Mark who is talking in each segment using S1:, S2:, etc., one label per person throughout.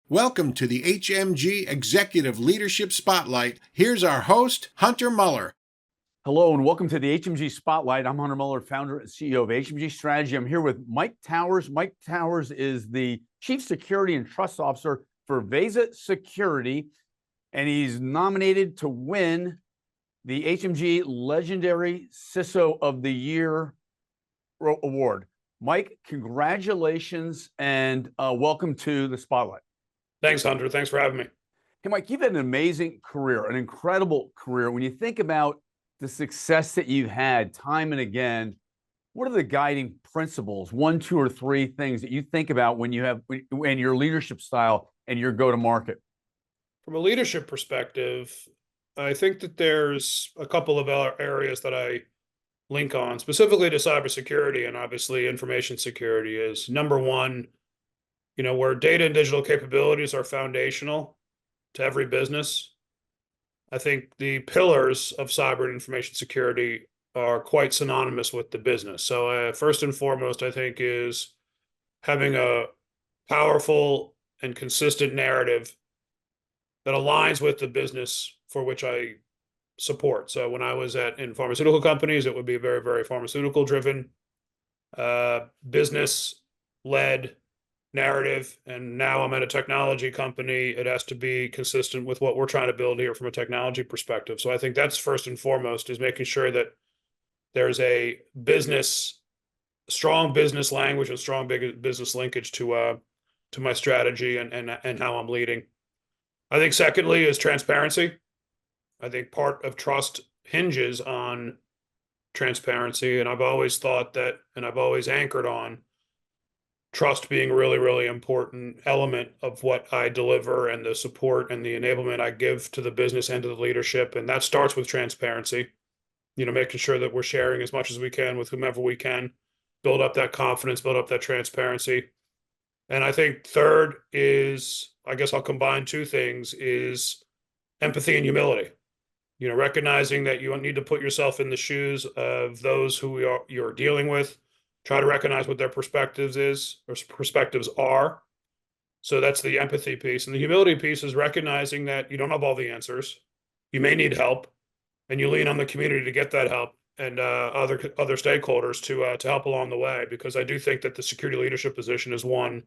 S1: Welcome to the HMG Executive Leadership Spotlight. Here's our host, Hunter Muller.
S2: Hello and welcome to the HMG Spotlight. I'm Hunter Muller, founder and CEO of HMG Strategy. I'm here with Mike Towers. Mike Towers is the Chief Security and Trust Officer for Veza Security, and he's nominated to win the HMG Legendary CISO of the Year Award. Mike, congratulations and welcome to the Spotlight.
S3: Thanks, Hunter. Thanks for having me.
S2: Hey, Mike, you've had an amazing career, an incredible career. When you think about the success that you've had time and again, what are the guiding principles, one, two, or three things that you think about when your leadership style and your go-to-market?
S3: From a leadership perspective, I think that there's a couple of areas that I link on, specifically to cybersecurity, and obviously information security is number one. Where data and digital capabilities are foundational to every business, I think the pillars of cyber and information security are quite synonymous with the business. So first and foremost, I think, is having a powerful and consistent narrative that aligns with the business for which I support. So when I was in pharmaceutical companies, it would be very, very pharmaceutical driven, business-led narrative, and now I'm at a technology company. It has to be consistent with what we're trying to build here from a technology perspective. So I think that's first and foremost, is making sure that there's a strong business language and strong big business linkage to my strategy and how I'm leading. I think secondly is transparency. I think part of trust hinges on transparency, and I've always thought that, and I've always anchored on trust being a really, really important element of what I deliver and the support and the enablement I give to the business and to the leadership. And that starts with transparency, making sure that we're sharing as much as we can with whomever we can, build up that confidence, build up that transparency. And I think third is, I guess I'll combine two things, is empathy and humility. Recognizing that you need to put yourself in the shoes of those who you're dealing with. Try to recognize what their perspectives are. So that's the empathy piece. And the humility piece is recognizing that you don't have all the answers. You may need help, and you lean on the community to get that help, and other stakeholders to help along the way. Because I do think that the security leadership position is one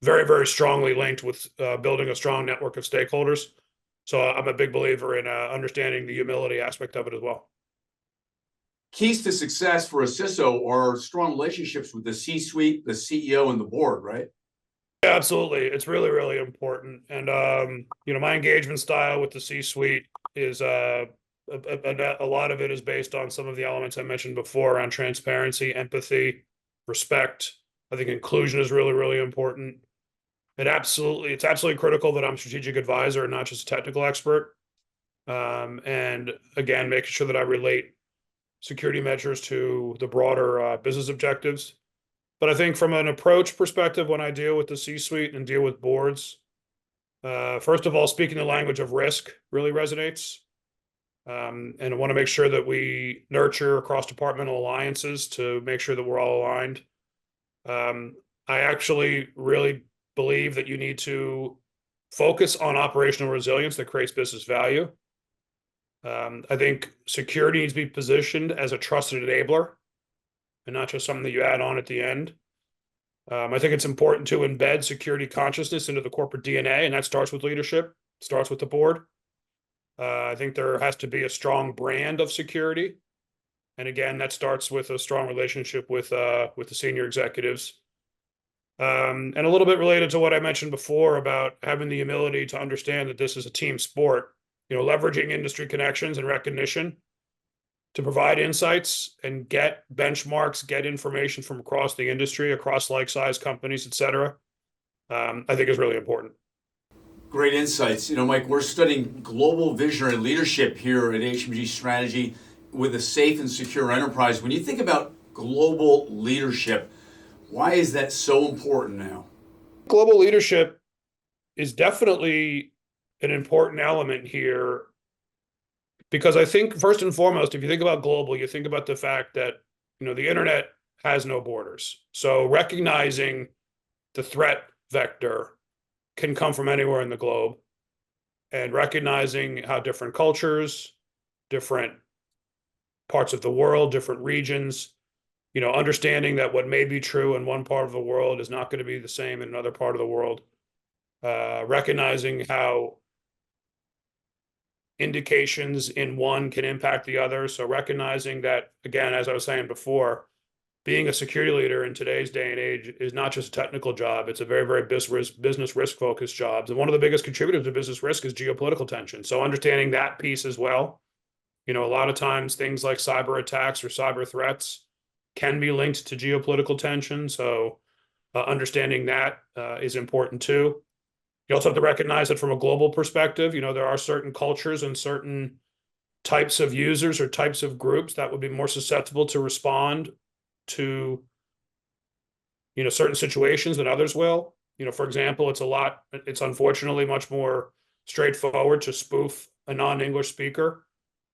S3: very, very strongly linked with building a strong network of stakeholders. So I'm a big believer in understanding the humility aspect of it as well.
S2: Keys to success for a CISO are strong relationships with the C-suite, the CEO, and the board, right?
S3: Yeah, absolutely. It's really, really important. And, my engagement style with the C-suite is a lot of it is based on some of the elements I mentioned before around transparency, empathy, respect. I think inclusion is really, really important. It's absolutely critical that I'm a strategic advisor and not just a technical expert. And again, making sure that I relate security measures to the broader business objectives. But I think from an approach perspective, when I deal with the C-suite and deal with boards, first of all, speaking the language of risk really resonates. And I want to make sure that we nurture cross-departmental alliances to make sure that we're all aligned. I actually really believe that you need to focus on operational resilience that creates business value. I think security needs to be positioned as a trusted enabler and not just something that you add on at the end. I think it's important to embed security consciousness into the corporate DNA, and that starts with leadership, starts with the board. I think there has to be a strong brand of security. And again, that starts with a strong relationship with the senior executives. And a little bit related to what I mentioned before about having the humility to understand that this is a team sport. Leveraging industry connections and recognition to provide insights and get benchmarks, get information from across the industry, across like-size companies, et cetera, I think is really important.
S2: Great insights. Mike, we're studying global vision and leadership here at HMG Strategy with a safe and secure enterprise. When you think about global leadership, why is that so important now?
S3: Global leadership is definitely an important element here, because I think first and foremost, if you think about global, you think about the fact that, the internet has no borders. So recognizing the threat vector can come from anywhere in the globe, and recognizing how different cultures, different parts of the world, different regions, understanding that what may be true in one part of the world is not going to be the same in another part of the world, recognizing how indications in one can impact the other. So recognizing that, again, as I was saying before, being a security leader in today's day and age is not just a technical job. It's a very, very business risk focused job. And one of the biggest contributors to business risk is geopolitical tension. So understanding that piece as well. A lot of times things like cyber attacks or cyber threats can be linked to geopolitical tension. So understanding that is important too. You also have to recognize that from a global perspective, there are certain cultures and certain types of users or types of groups that would be more susceptible to respond to certain situations than others will. For example, it's unfortunately much more straightforward to spoof a non-English speaker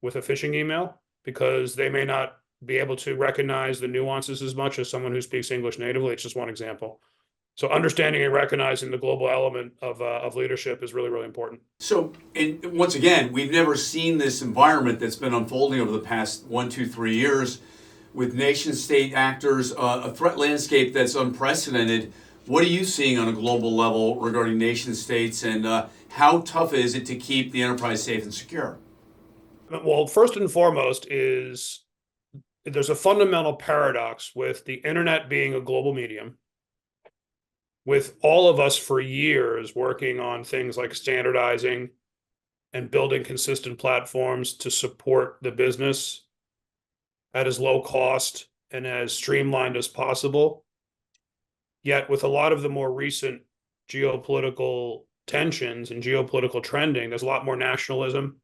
S3: with a phishing email because they may not be able to recognize the nuances as much as someone who speaks English natively. It's just one example. So understanding and recognizing the global element of leadership is really, really important.
S2: So, and once again, we've never seen this environment that's been unfolding over the past 1, 2, 3 years with nation state actors, a threat landscape that's unprecedented. What are you seeing on a global level regarding nation states, and how tough is it to keep the enterprise safe and secure?
S3: Well, first and foremost is there's a fundamental paradox with the internet being a global medium, with all of us for years working on things like standardizing and building consistent platforms to support the business at as low cost and as streamlined as possible. Yet with a lot of the more recent geopolitical tensions and geopolitical trending, there's a lot more nationalism.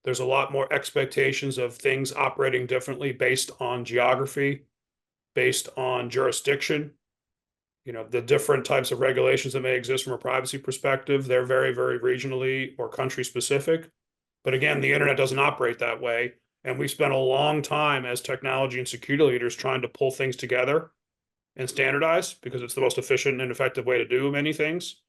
S3: There's a lot more expectations of things operating differently based on geography, based on jurisdiction. The different types of regulations that may exist from a privacy perspective, they're very, very regionally or country specific. But again, the internet doesn't operate that way. And we spent a long time as technology and security leaders trying to pull things together and standardize because it's the most efficient and effective way to do many things.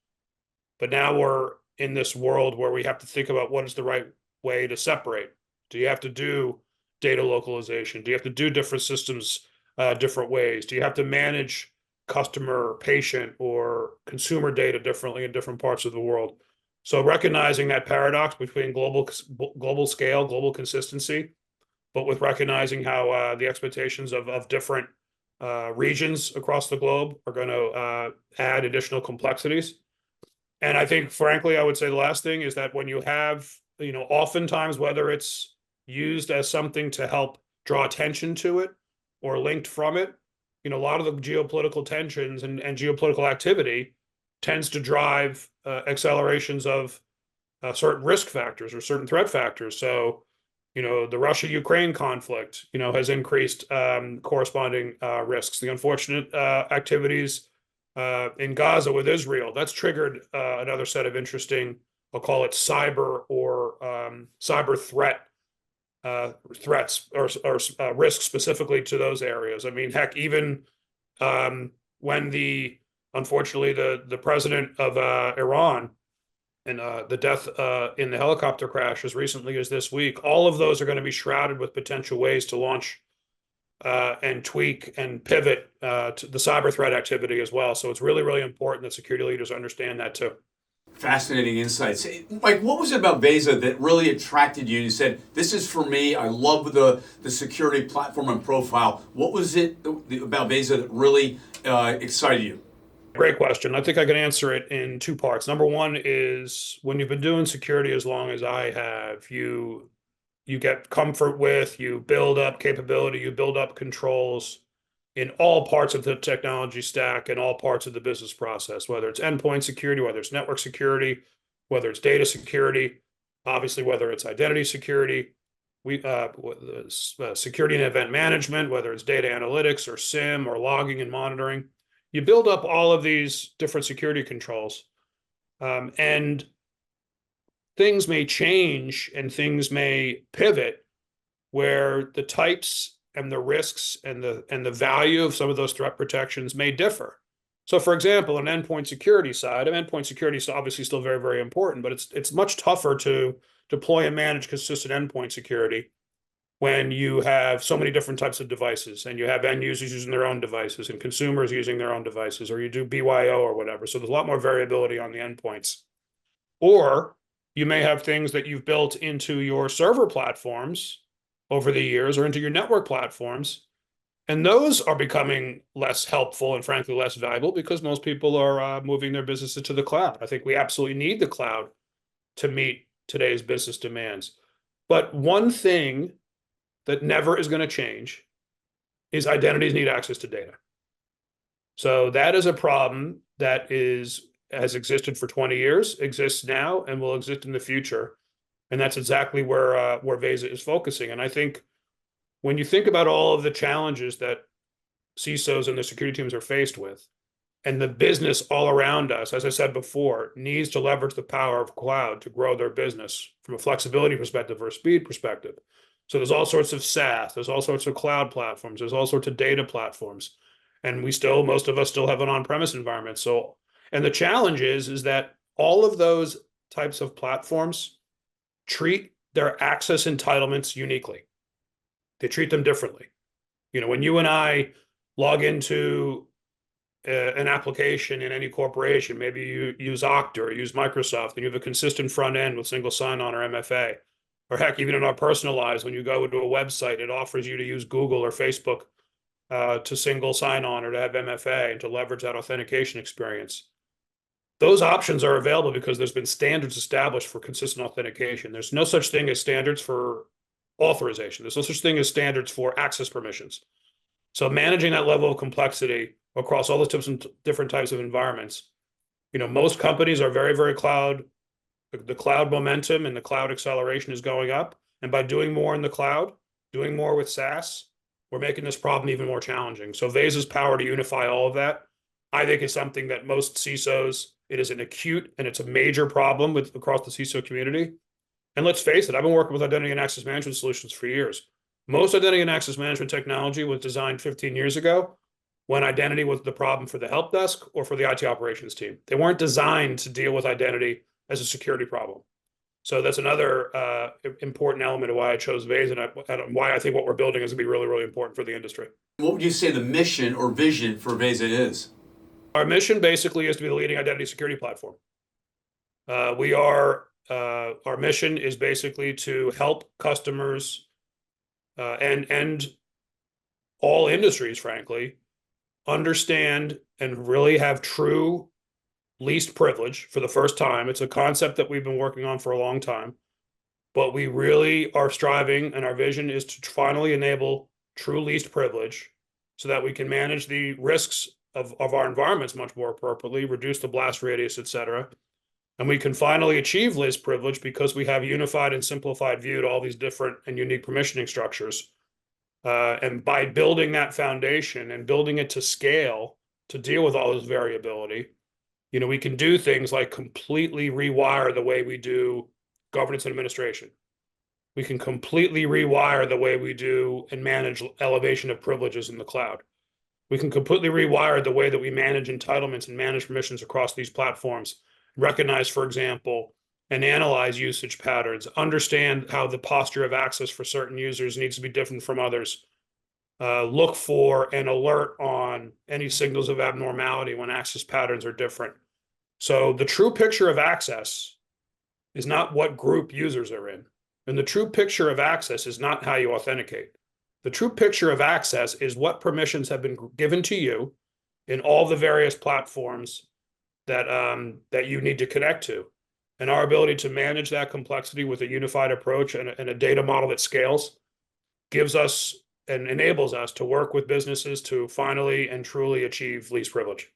S3: But now we're in this world where we have to think about what is the right way to separate. Do you have to do data localization? Do you have to do different systems different ways? Do you have to manage customer, patient, or consumer data differently in different parts of the world? So recognizing that paradox between global scale, global consistency, but with recognizing how the expectations of different regions across the globe are going to add additional complexities. And I think, frankly, I would say the last thing is that when you have, oftentimes whether it's used as something to help draw attention to it or linked from it, a lot of the geopolitical tensions and geopolitical activity tends to drive accelerations of certain risk factors or certain threat factors. So, the Russia-Ukraine conflict, has increased corresponding risks. The unfortunate activities in Gaza with Israel, that's triggered another set of interesting, I'll call it cyber or cyber threats or risks specifically to those areas. I mean, heck, even when unfortunately the president of Iran and the death in the helicopter crash as recently as this week, all of those are going to be shrouded with potential ways to launch and tweak and pivot to the cyber threat activity as well. So it's really, really important that security leaders understand that too.
S2: Fascinating insights. Mike, what was it about Veza that really attracted you? You said, this is for me. I love the security platform and profile. What was it about Veza that really excited you?
S3: Great question. I think I can answer it in two parts. Number one is when you've been doing security as long as I have, you get comfort with, you build up capability, you build up controls in all parts of the technology stack and all parts of the business process, whether it's endpoint security, whether it's network security, whether it's data security, obviously, whether it's identity security, security and event management, whether it's data analytics or SIM or logging and monitoring. You build up all of these different security controls, and things may change and things may pivot where the types and the risks and the value of some of those threat protections may differ. So for example, an endpoint security side, endpoint security is obviously still very, very important, but it's much tougher to deploy and manage consistent endpoint security when you have so many different types of devices and you have end users using their own devices and consumers using their own devices, or you do BYO or whatever. So there's a lot more variability on the endpoints. Or you may have things that you've built into your server platforms over the years or into your network platforms. And those are becoming less helpful and frankly less valuable because most people are moving their businesses to the cloud. I think we absolutely need the cloud to meet today's business demands. But one thing that never is going to change is identities need access to data. So that is a problem that has existed for 20 years, exists now, and will exist in the future. And that's exactly where Veza is focusing. And I think when you think about all of the challenges that CISOs and the security teams are faced with, and the business all around us, as I said before, needs to leverage the power of cloud to grow their business from a flexibility perspective or a speed perspective. So there's all sorts of SaaS, there's all sorts of cloud platforms, there's all sorts of data platforms. And most of us still have an on-premise environment. So, and the challenge is that all of those types of platforms treat their access entitlements uniquely. They treat them differently. When you and I log into an application in any corporation, maybe you use Okta or use Microsoft, and you have a consistent front end with single sign-on or MFA. Or heck, even in our personal lives, when you go to a website, it offers you to use Google or Facebook to single sign-on or to have MFA and to leverage that authentication experience. Those options are available because there's been standards established for consistent authentication. There's no such thing as standards for authorization. There's no such thing as standards for access permissions. So managing that level of complexity across all the different types of environments, most companies are very, very cloud. The cloud momentum and the cloud acceleration is going up. And by doing more in the cloud, doing more with SaaS, we're making this problem even more challenging. So Veza's power to unify all of that, I think, is something that most CISOs, it is an acute and it's a major problem across the CISO community. And let's face it, I've been working with identity and access management solutions for years. Most identity and access management technology was designed 15 years ago when identity was the problem for the help desk or for the IT operations team. They weren't designed to deal with identity as a security problem. So that's another important element of why I chose Veza and why I think what we're building is going to be really, really important for the industry.
S2: What would you say the mission or vision for Veza is?
S3: Our mission basically is to be the leading identity security platform. Our mission is basically to help customers and all industries, frankly, understand and really have true least privilege for the first time. It's a concept that we've been working on for a long time, but we really are striving, and our vision is to finally enable true least privilege so that we can manage the risks of our environments much more appropriately, reduce the blast radius, et cetera. And we can finally achieve least privilege because we have unified and simplified view to all these different and unique permissioning structures. And by building that foundation and building it to scale to deal with all this variability, we can do things like completely rewire the way we do governance and administration. We can completely rewire the way we do and manage elevation of privileges in the cloud. We can completely rewire the way that we manage entitlements and manage permissions across these platforms. Recognize, for example, and analyze usage patterns, understand how the posture of access for certain users needs to be different from others. Look for and alert on any signals of abnormality when access patterns are different. So the true picture of access is not what group users are in. And the true picture of access is not how you authenticate. The true picture of access is what permissions have been given to you in all the various platforms that you need to connect to. And our ability to manage that complexity with a unified approach and a data model that scales gives us and enables us to work with businesses to finally and truly achieve least privilege.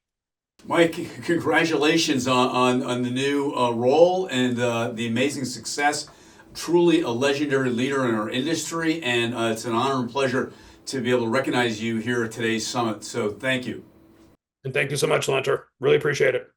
S2: Mike, congratulations on the new role and the amazing success. Truly a legendary leader in our industry, and it's an honor and pleasure to be able to recognize you here at today's summit. So thank you.
S3: And thank you so much, Lunter. Really appreciate it.